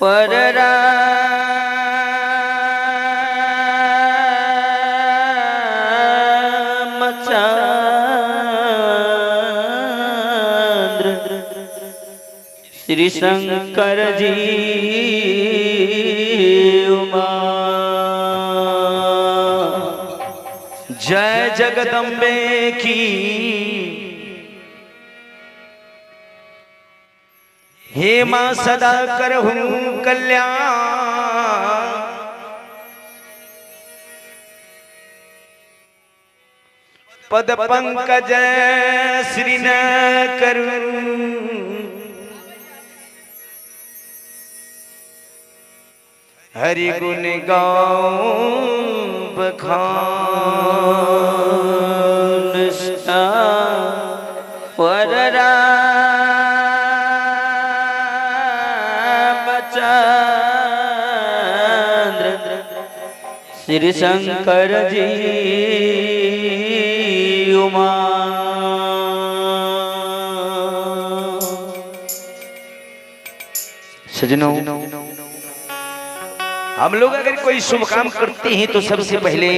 पर रामचंद्र श्री शंकर जी उमा। जय जगदम्बे की हे मां सदा करहूं कल्याण। पद पंकज श्री न करूं हरि गुण गाऊं बखान। पर रामचंद्र श्री शंकर जी उमा। सजनों, हम लोग अगर कोई शुभ काम करते हैं तो सबसे पहले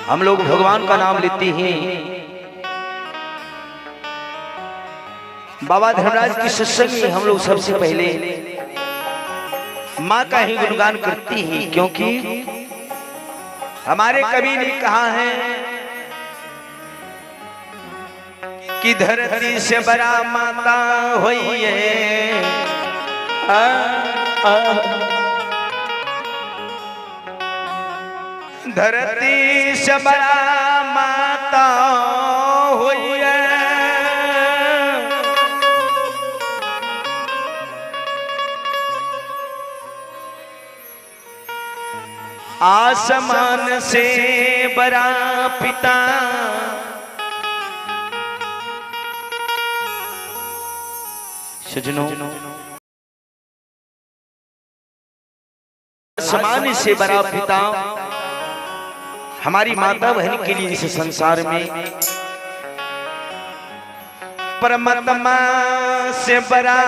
हम लोग भगवान का नाम लेते हैं। बाबा धर्मराज की सत्संग में हम लोग सबसे पहले माँ का ही गुणगान करते हैं, क्योंकि हमारे कवि ने कहा है कि धरती से बड़ा माता हुई है। धरती से बड़ा माता हुई है। आसमान से बड़ा पिता सजनों, आसमान से बड़ा पिता हमारी माता बहन के लिए इस संसार में परमात्मा से बड़ा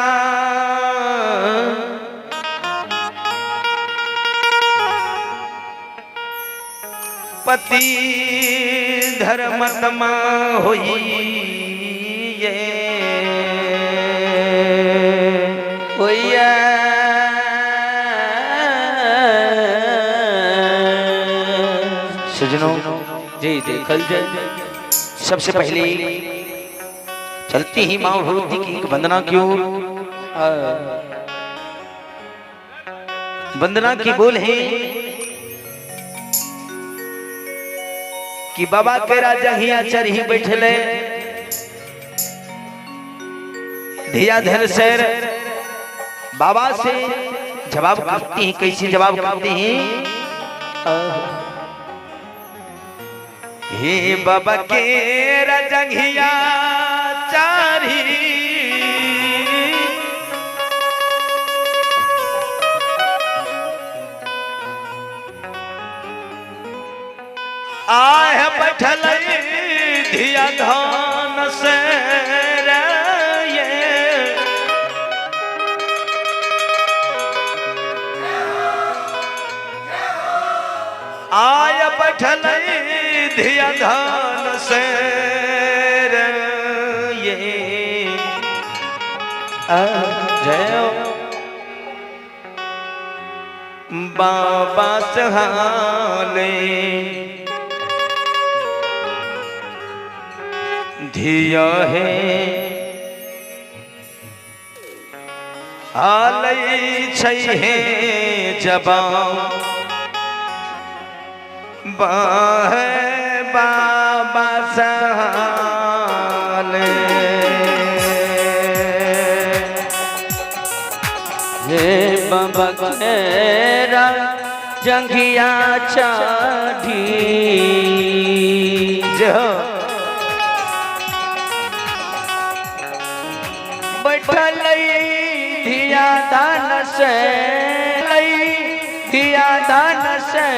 पति धर्मात्मा हुई ये सजनों जी देखल जाए। सबसे पहले चलती ही माँ भगवती की वंदना की ओर। वंदना की बोल है कि बाबा के राजा ही आचार ही बैठले धिया धर सर बाबा से जवाब करते हैं। कैसे जवाब करते हैं? हे बाबा के रजंगिया चारी आए बैठल धिया धान से आय बैठल धिया धान से ये जय बाबा सहाले धिया है आलई छै है जबां बाबा सहाले। हे बाबा मेरा जंगिया चाढ़ी जो बैठल धिया दान से धिया दान से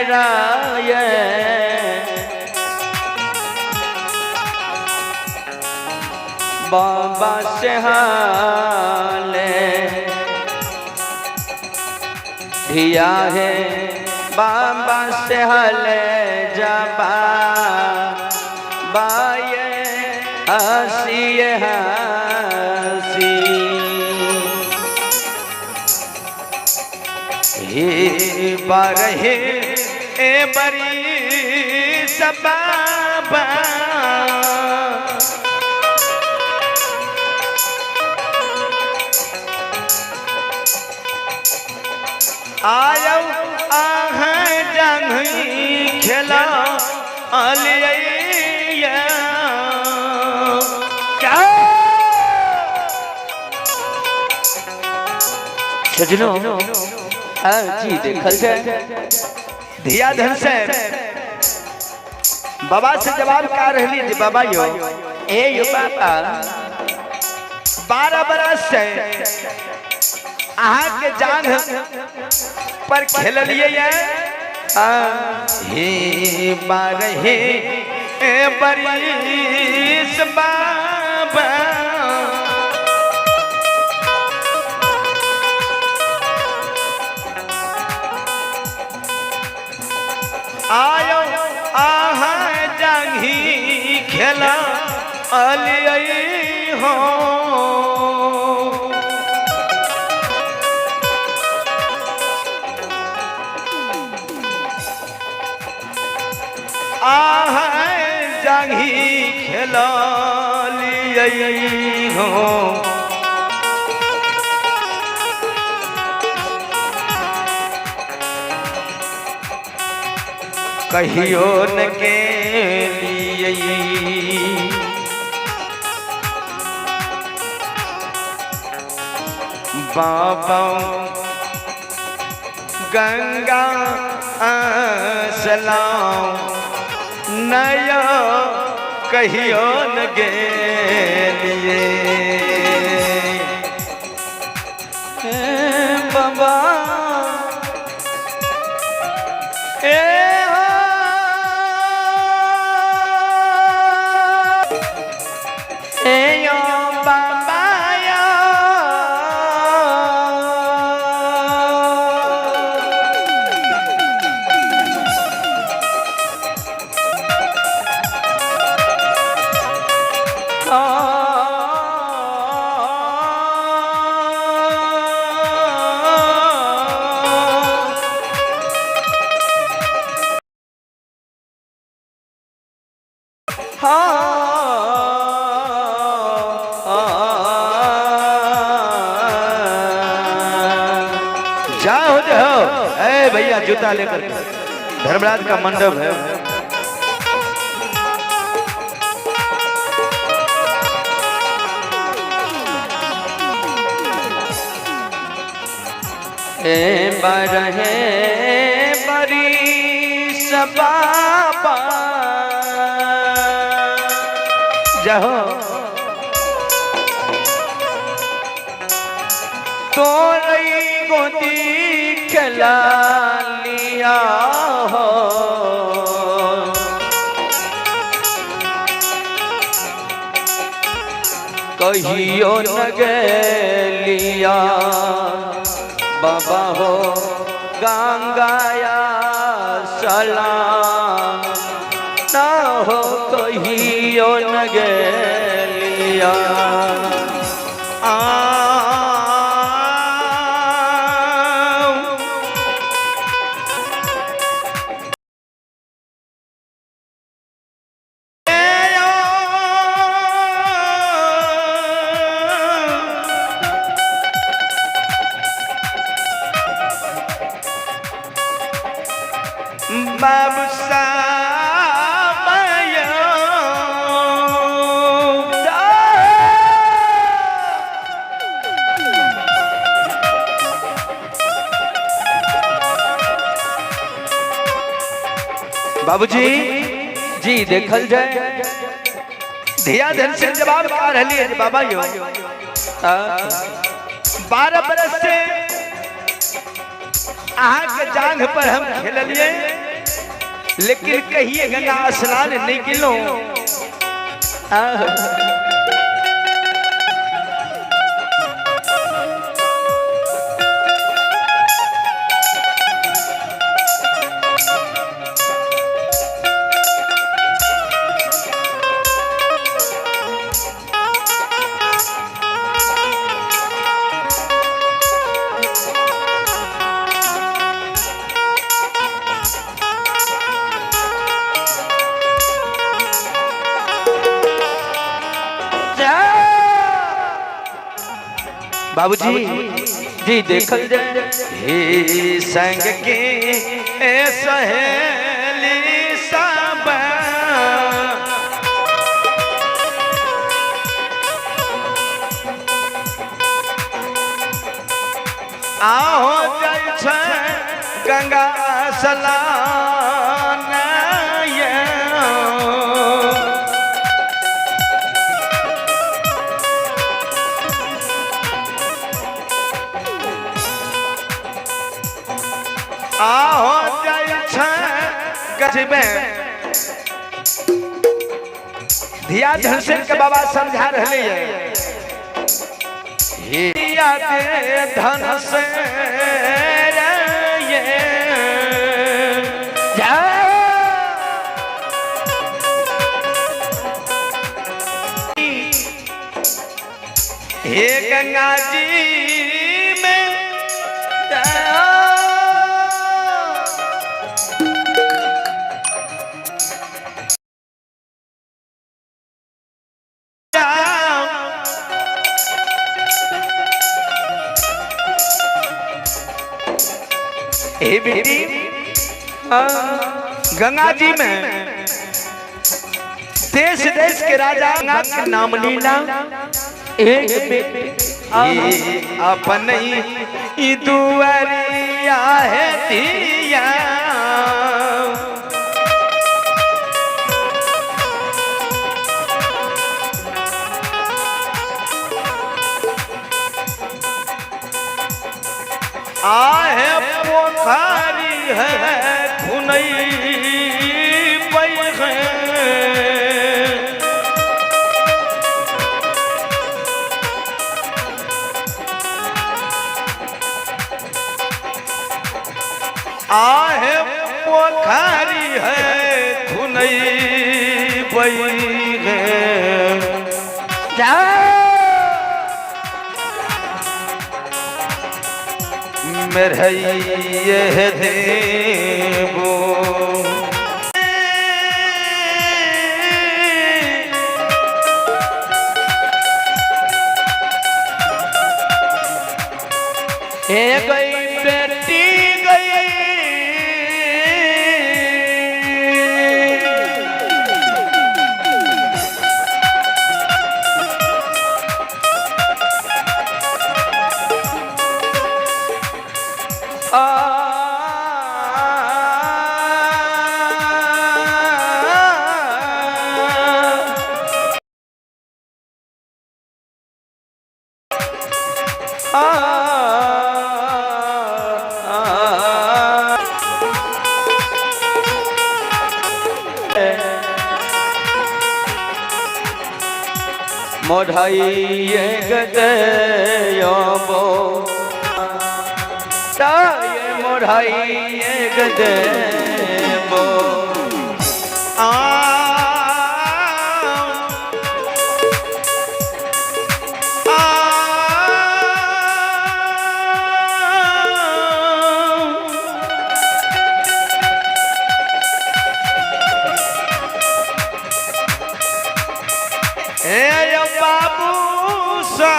राय बाबा से हाले धिया है बाबा से हाले जबा बाये हसी हसी हे बारहे ए बरी सबा आयो आह जंगी खेला अलिया क्या सजनो जी देखल जाए धिया धन से बाबा से जवाब का रहली जी बाबा यो ए यो बाबा 12 बरस से आहा के जांग पर खेललिए हे बारहे ए बरिस बाबा आयो आहा जांगी खेला अलियई हो आहा जांगी खेला लियई हो कहियो न के लिए बाबा गंगा सलाम नया कहियो न के लिए बाबा जाओ जाओ ए भैया जूता लेकर धर्मराज का मंडप है ए बरहे बरी सबा जाओ तो गोदी खिला लिया हो कहियो न लिया बाबा हो गंगाया सलाम ना हो कहियो न लिया बाबू बाबूजी जी देखल जाए धिया धन से जवाब का रही बाबा यो 12 बरस से आहा के जांघ पर हम खेलिए लेकिन कहिए गंगा स्नान नहीं किलो बाबूजी जी देखल जाए हे संग के ए सहेली सब आहो जाइ छै गंगा स्नान आहो जाइ छै गजबे धिया धनसेन के बाबा समझा रहे हैं धिया दे धन से हे गंगा जी में हे बेटी गंगा जी में देश देश के राजा का नाम लीला एक बेटी अपन ही दुआरिया है दिया आहे पोखरी है खुनई पैखे आहे पोखरी है खुनई पैखे मेरे ये देवो गई बेटी गई मोढ़ाई गदयबो मोढ़ाई गदयबो बाबू सा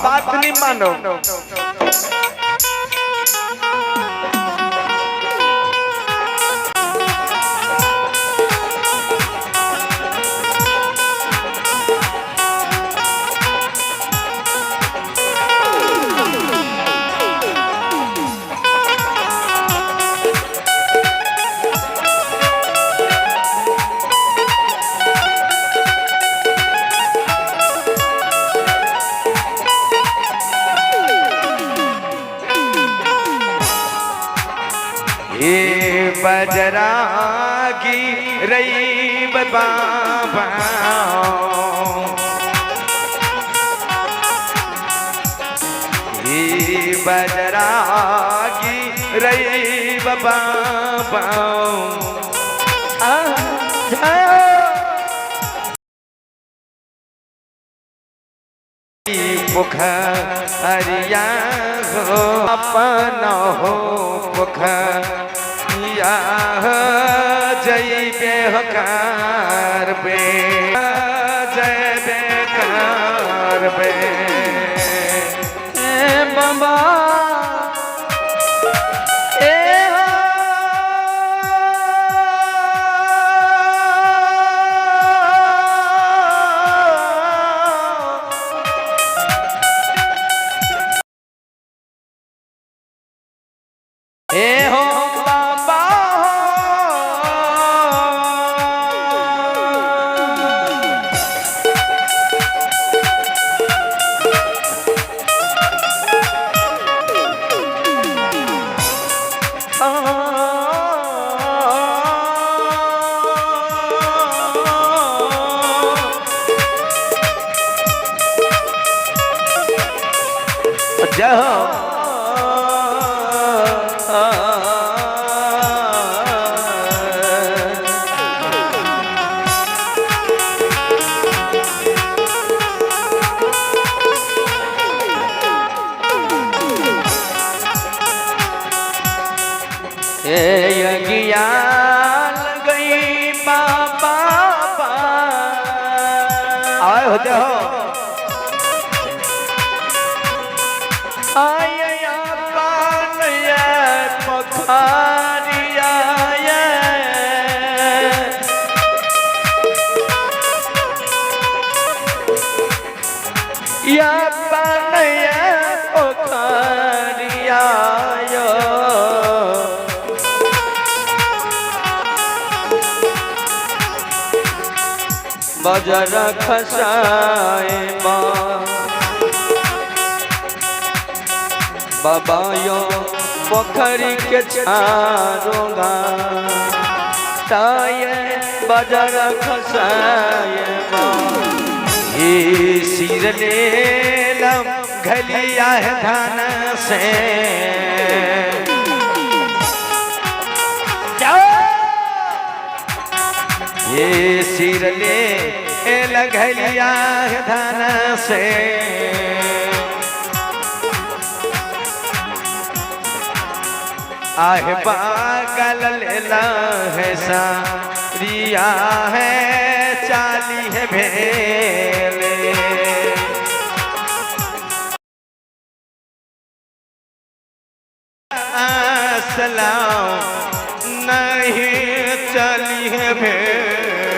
बात नहीं मानो बजरागी रई बाबा बजरागी रई बाबा पुखरिया हो अपन हो पुखरिया जय बेहकार बे जय बेकार बे बाबा हो बाबा जय हो गई बाबा आए होते हो आया पान पखारिया या पान पखारिया बजर खसाए बाबा यो पोखरी के छारोगा ताये बजर खसाए ये सिर ले लम घलिया है धन से ये सिर ले लगलिया धन से आह पागल लेला है सारिया है चाली है भेले सलाम नहीं चली है भेले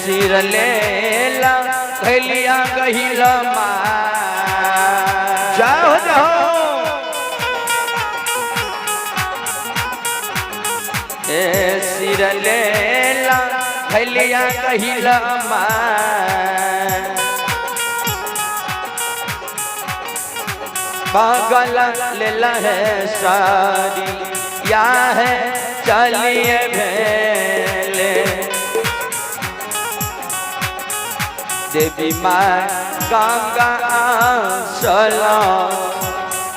सिर लेला घलिया गहिला जाओ जाओ सिर लेला घलिया गहिला पागल लेला है सारी या है चलिए भेले देवी माँ गंगा सला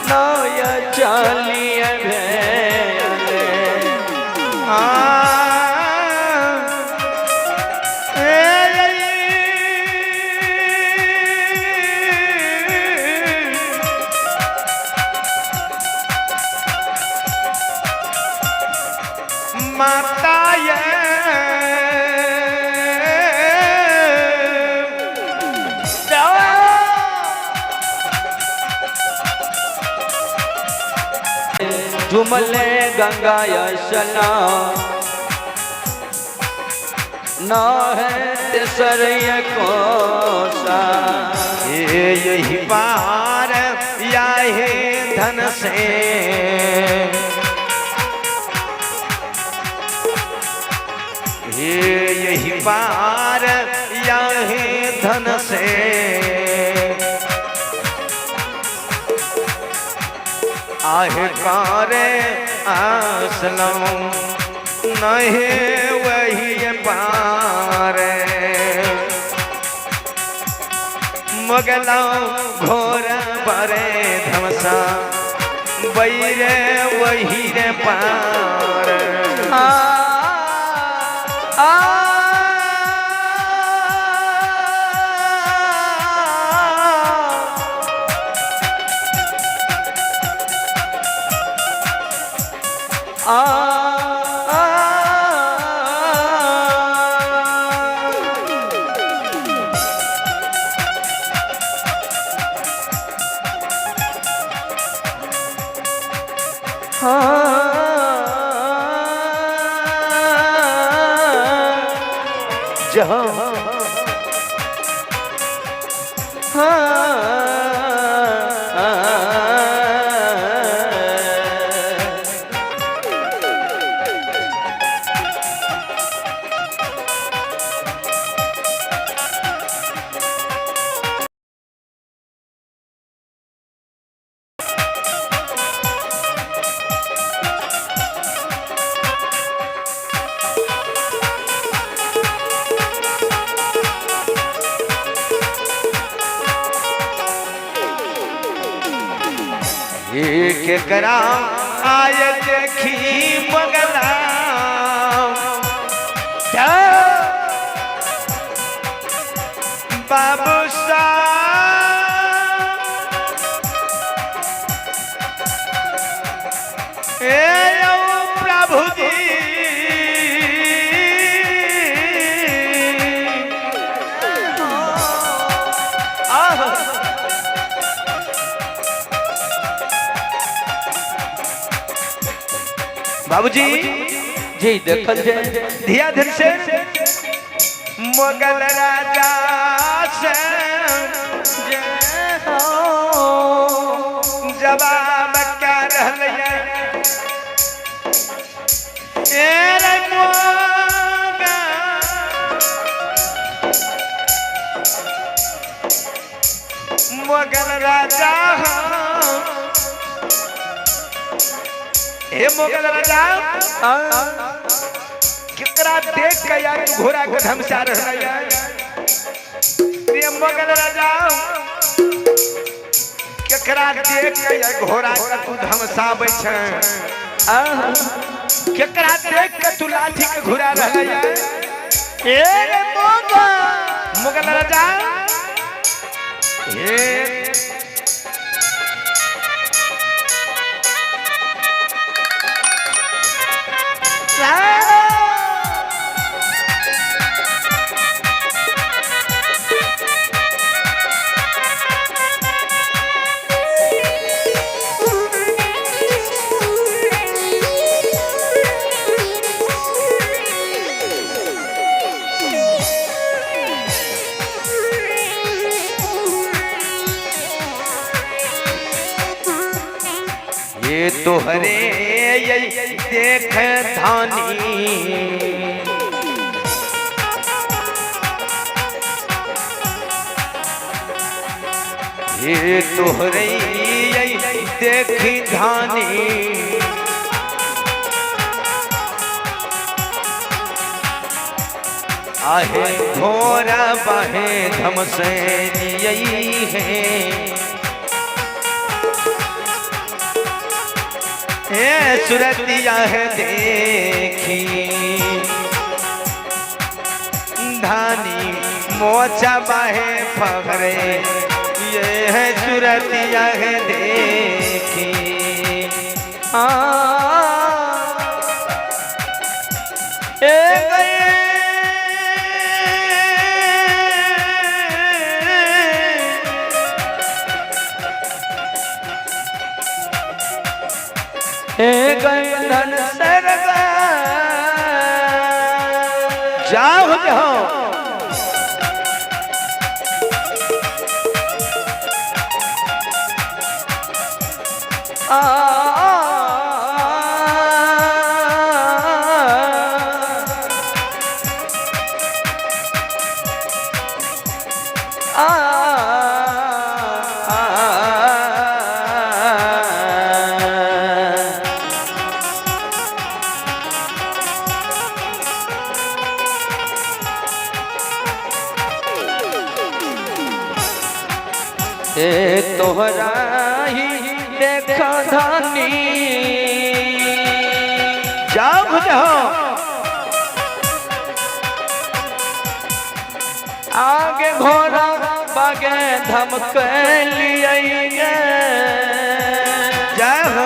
नय चलिए भेले माता ये जुमले गंगा यशना न है तेसरय कोसा यही पार या है धन से यही पार या है धन से आहे कारे असलम नहीं वही पार मगला घोर बरे धमसा बैरे वही रे पार एक करा आय देखी बगला बाबू प्रभु जी बाबूजी जी देखल जे धिया धन से मुगल राजा से जवाब क्या रहल मुगल राजा हे मुगल राजा कितना देख के यार घोड़ा को धमसा रहा है ये मुगल राजा केकरा देख के यार घोड़ा को तू धमसाबै छै केकरा देख के तू लाठी के घुरा रहा है ए मुगल राजा ये तोहरे देख धानी ये तोहरे देख धानी आहे घोरा बाहे धमसैन यही है सुरतिया है देखी धानी मोचा बाहे फगरे ये है सुरतिया है देखी हे गए धन सर जाओ जाओ तोहरा ही देखा धानी जाओ जाओ आगे घोड़ा बागे धमक लिए जय हो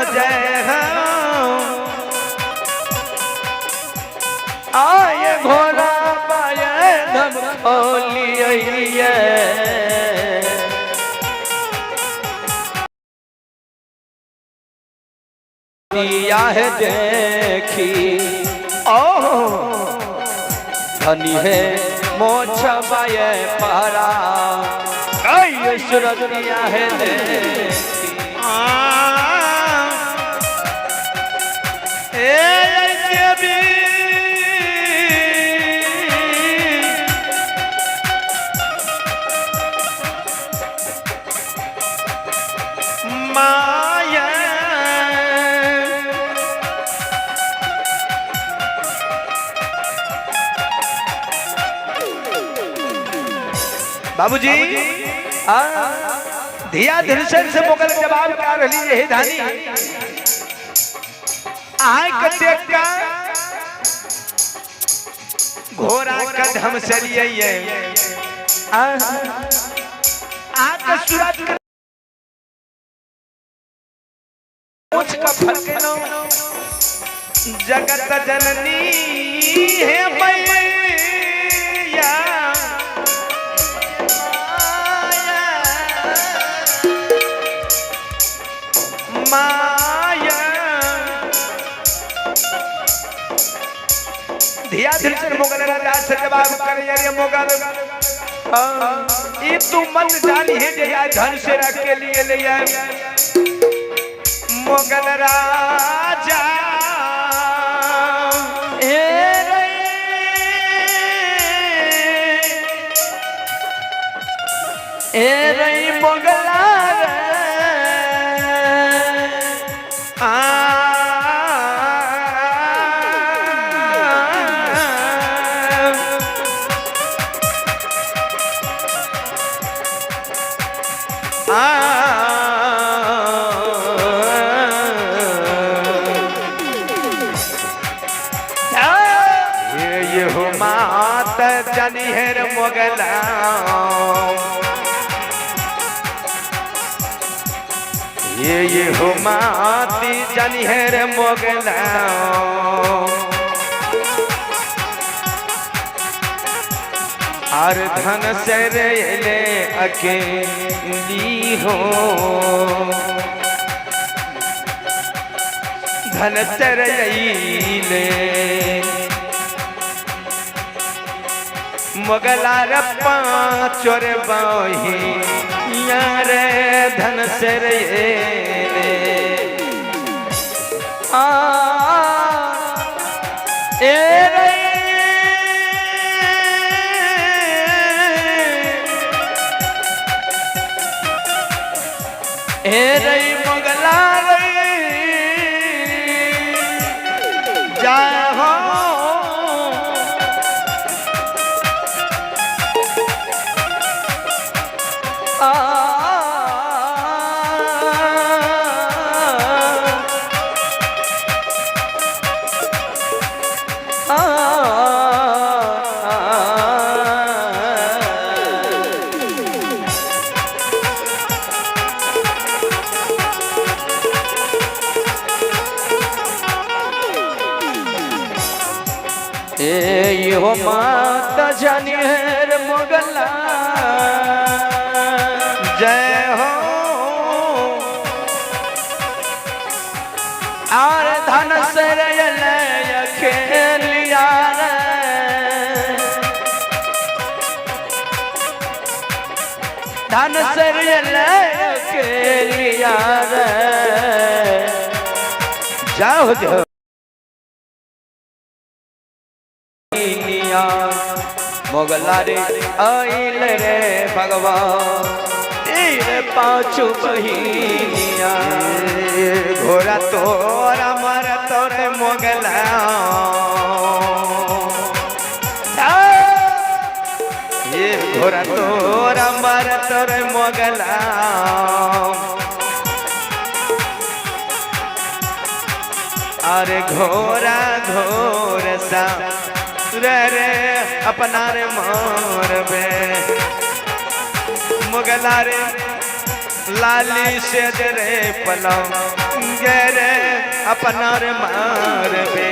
आए घोड़ा बागे धमक लिए दिया है देखी ओह धनी है मोछ बाये पहरा सूरज दिया है देखी माया बाबूजी धिया धनुषर से मोगल जवाब का रही यही धानी आय का देख का घोड़ा का धम सरिये आका सूरज मुझ का फल नो जगत जननी है मैया माया धिया धनुषर मोगल राजा से जवाब करे ये मोगल ये तू मत जानी है जे धन से रख के लिए ले आए मोगल राजा ए रई मोगला ये हो मात जानी है मोगला ये हो माती जानी है रे मोगला और धन से रे ले अकेली हो धन से रे ले मोगला रे पाँचोर बाही यार धन से रे रई मोगला जा हो हो माता जानी है मोगला जय हो और धन सरयल खेलिया रे धन सरयल खेलिया रे जाओ जाओ मोगला रे आइल रे भगवान तेरे पाँचों बहिनिया घोड़ा तोरा मर तोरे मोगला ये घोड़ा तोरा मर तोरे मोगला अरे घोड़ा घोर सा रे अपना रे मार बे मुगला रे लाली से रे पलंग रे अपना रे मार बे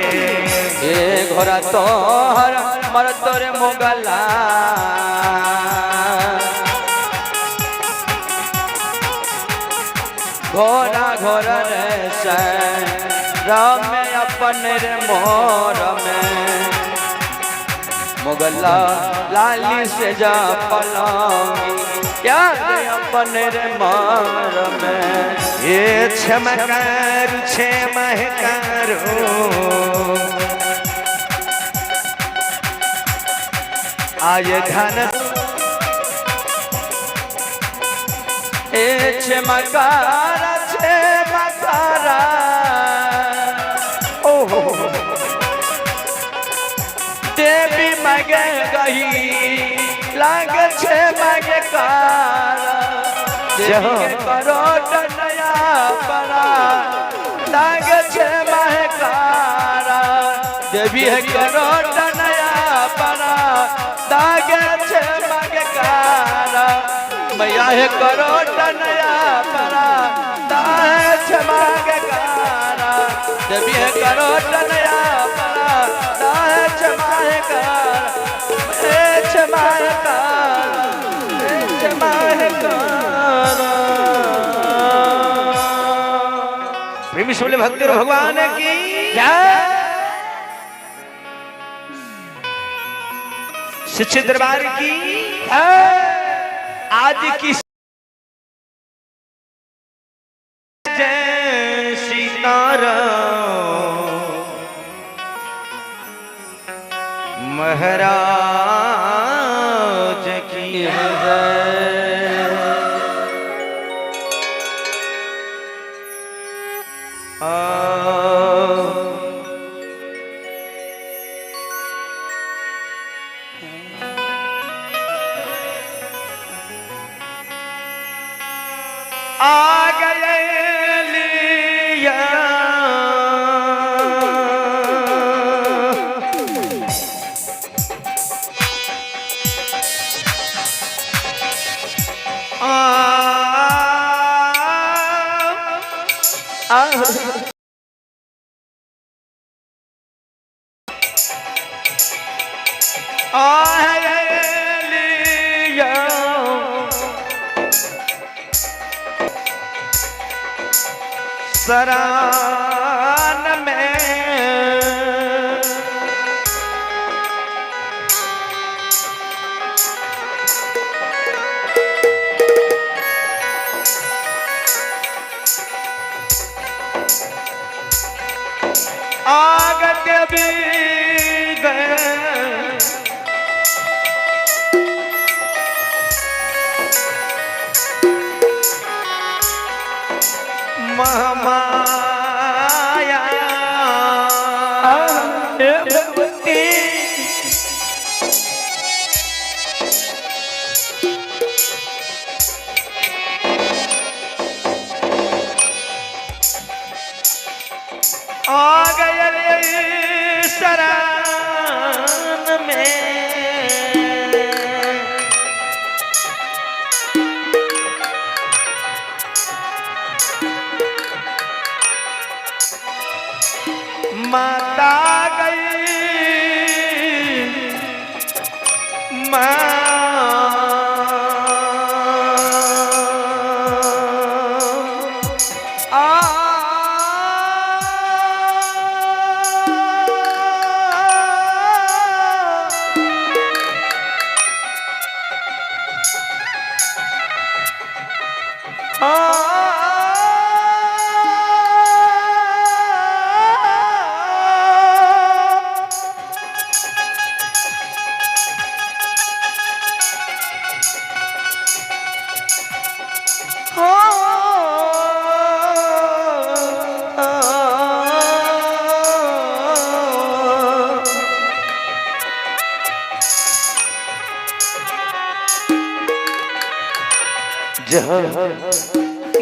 ये घोड़ा तोहर मर तोरे मुगला घोड़ा घोड़ा रे से राम अपन रे मोर में मुगला लाली से जा पलांगी क्या अपन रे मार में ये छमकार छे महकारो आज धन ए छमकार छे मकारा ओहो देवी मगे गही लाग छे मगे कार करो नया बड़ा लाग छे महे कारा देवी है करो नया बड़ा लाग छे मगे कारा मैया है करो नया बड़ा लाग छे मगे कारा देवी है करो नया प्रेमी भक्ति भगवान की शिक्षित दरबार की आज की जय सीताराम महाराज की आ गए लिया सरान में आगत भी गए महामाया भगवती आ गए शरण में माता गई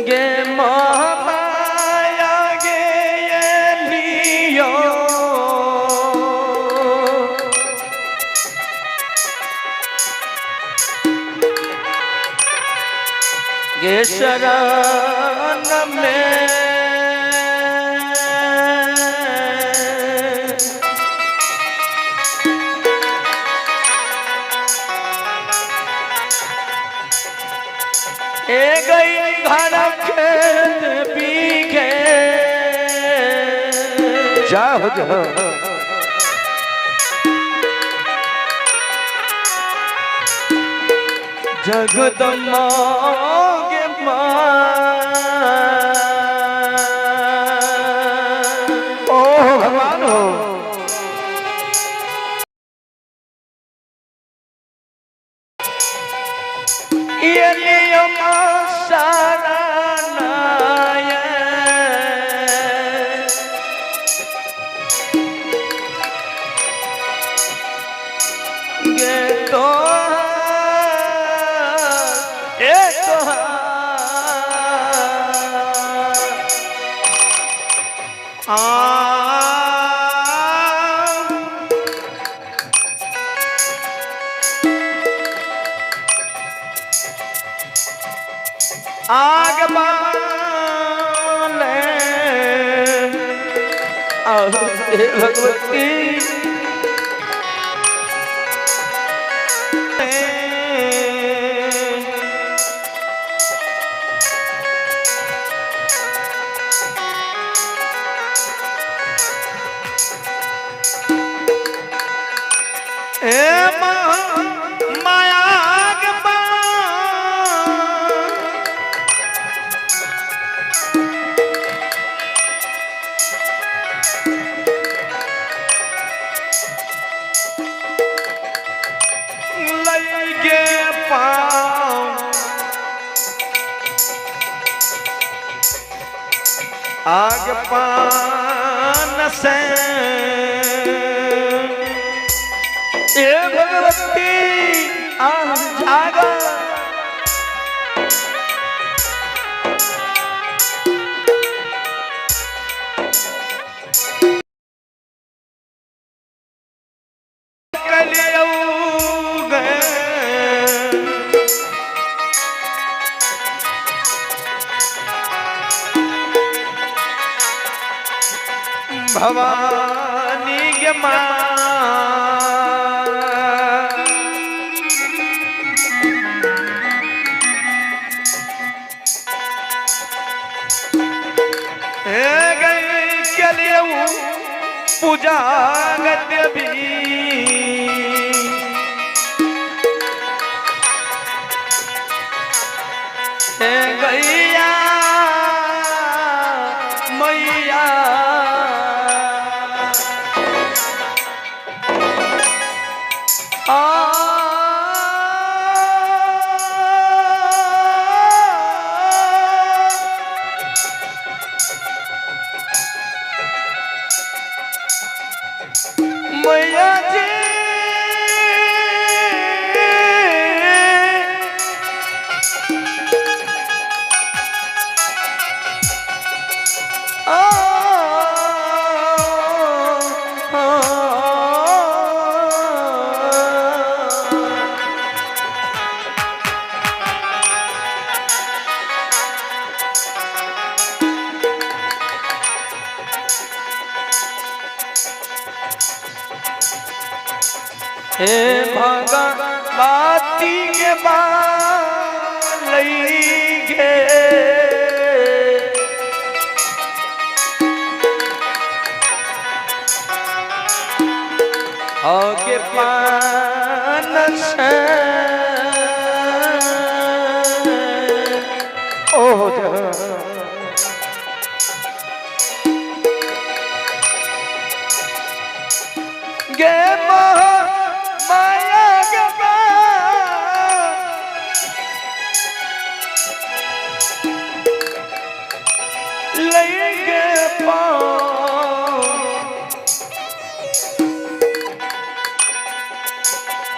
गे माया गे ये लियो गे शरण में ए गई घर खेत पीके जाओ जाओ जगदम्बा के ओ भगवान हो ये नियम आग बाले भगवती माया लगे आग पान से ये भगवती जागा भवानी के माँ गई के लिए पूजा गद्य भी गैया मैया मैया जी हे भगवती के बालई गे आगे पान से ओ गे माया के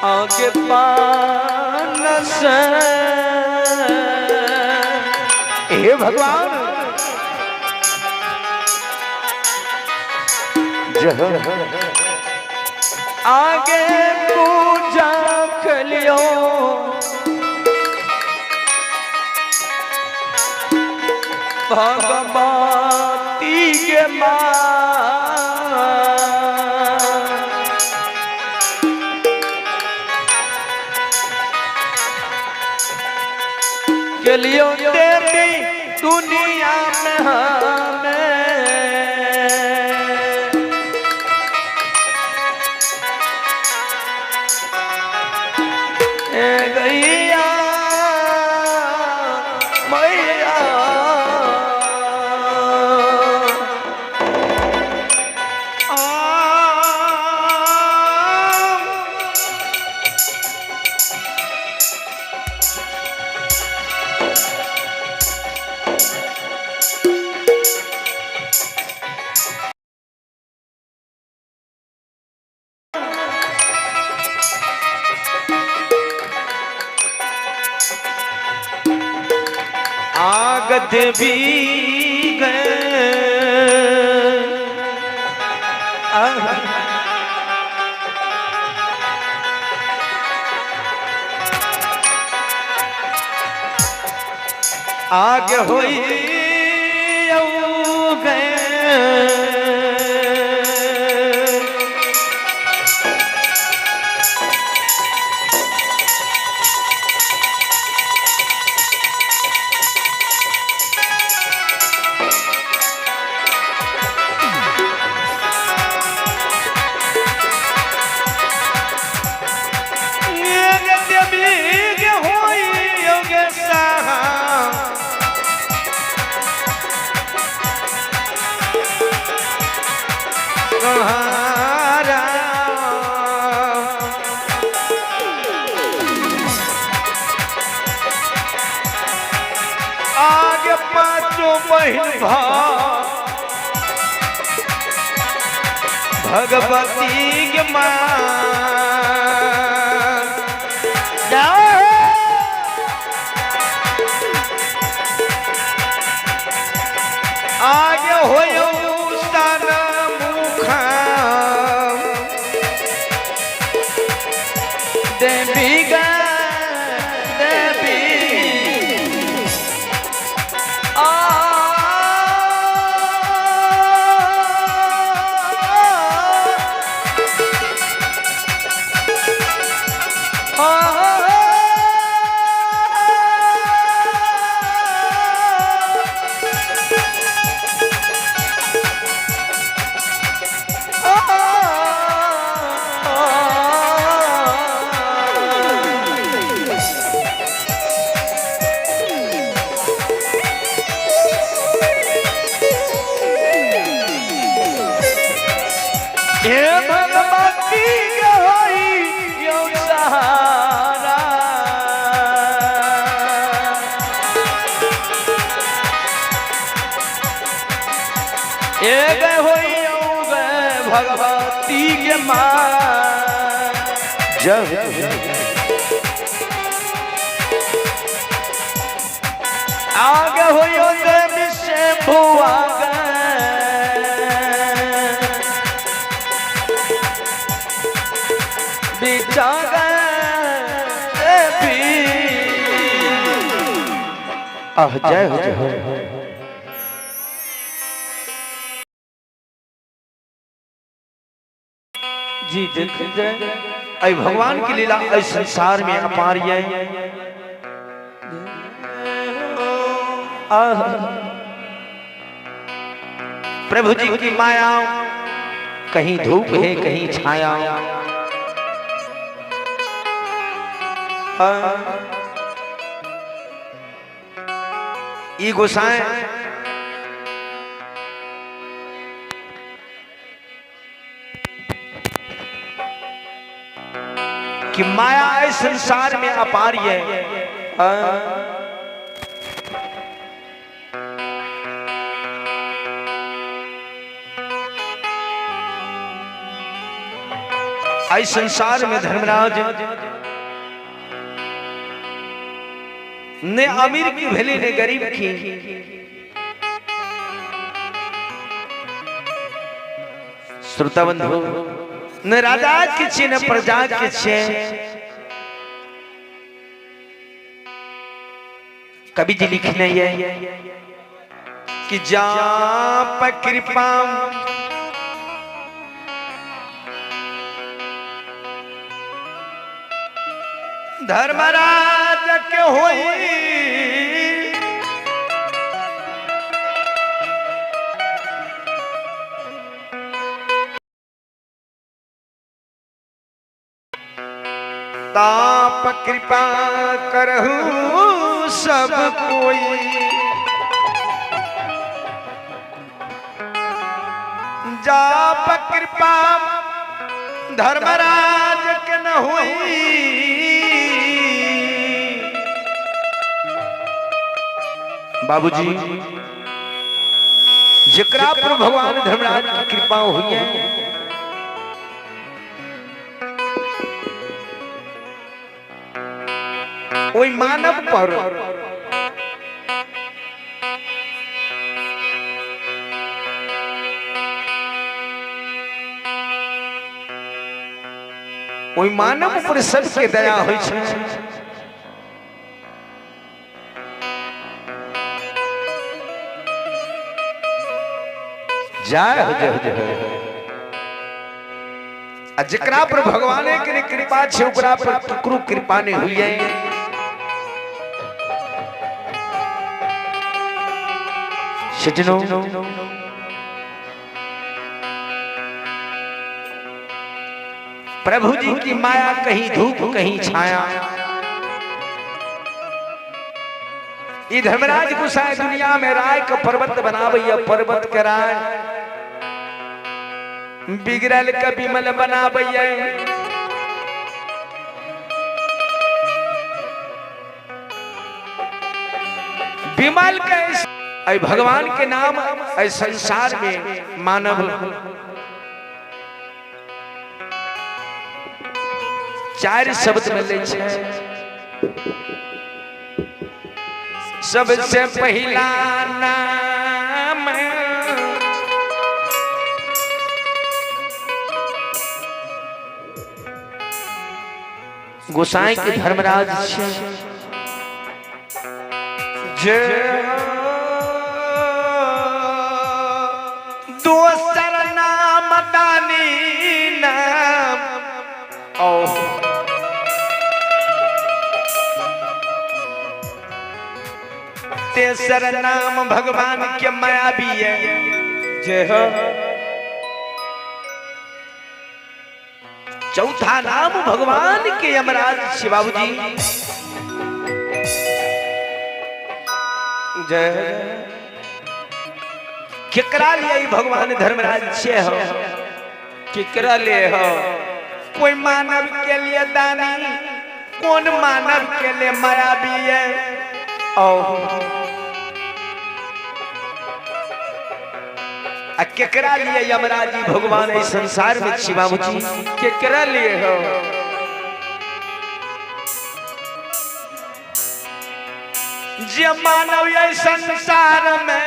आगे पान से हे भगवान आगे पूजा कलियो भगवती के के लियो देवी दुनिया में हमें गैया मैया आगत भी गए आगे होई गए आगे पांचों बहन भगवती के मां आगे होयो सारा मुखा देवी गा देवी भगवती के होई यो सहारा एक होई भगवती के मां जब आगे होई देवी से भुआ जय हो जय जी देख ऐ भगवान की लीला इस संसार में अपार है। प्रभु जी की माया कहीं धूप है कहीं छाया ई गोसाएं कि माया इस संसार में अपारी है। आई संसार में धर्मराज ने अमीर की भेली ने गरीब की, श्रोता बंधु न राजा के छे न प्रजा के छे। कवि जी लिखने ये कि जाप कृपा धर्मराज के होई, ताप कृपा करहु सब कोई, जाप कृपा धर्मराज के न हुई। बाबूजी जकरा पर भगवान धर्मराज की कृपा हुई है, कोई मानव पर कोई मानव पर सबके दया होई छै। जय हो जय हो जय हो। आ जकरा पर भगवान के कृपा छै ओकरा पर ककरो कृपा नहीं हुई है। सजनों प्रभु जी की माया कहीं धूप कहीं छाया। ये धर्मराज गुसाए दुनिया में राय का पर्वत बनावैया, पर्वत के राय बिगड़ल का विमल बनावैया। विमल कैसे भगवान के नाम संसार में मानव चार शब्द मिले छे। सबसे पहला नाम गोसाई के धर्मराज छे। दोसर नाम दानी नाम तेसर नाम भगवान के माया भी है। जय हो। चौथा नाम भगवान के यमराज शिव बाबूजी। जय। केकरा लिए भगवान धर्मराज छे हो, केकरा लिए हो? कोई मानव के लिए दानी, कौन मानव के लिए मायावी है। केकरा लिए यमराज जी भगवान इस संसार में छे बाबूजी? केकरा लिए हो? जे मानव ये संसार में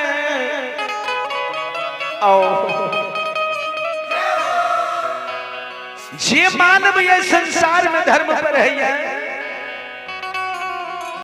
जे मानव ये संसार में धर्म पर है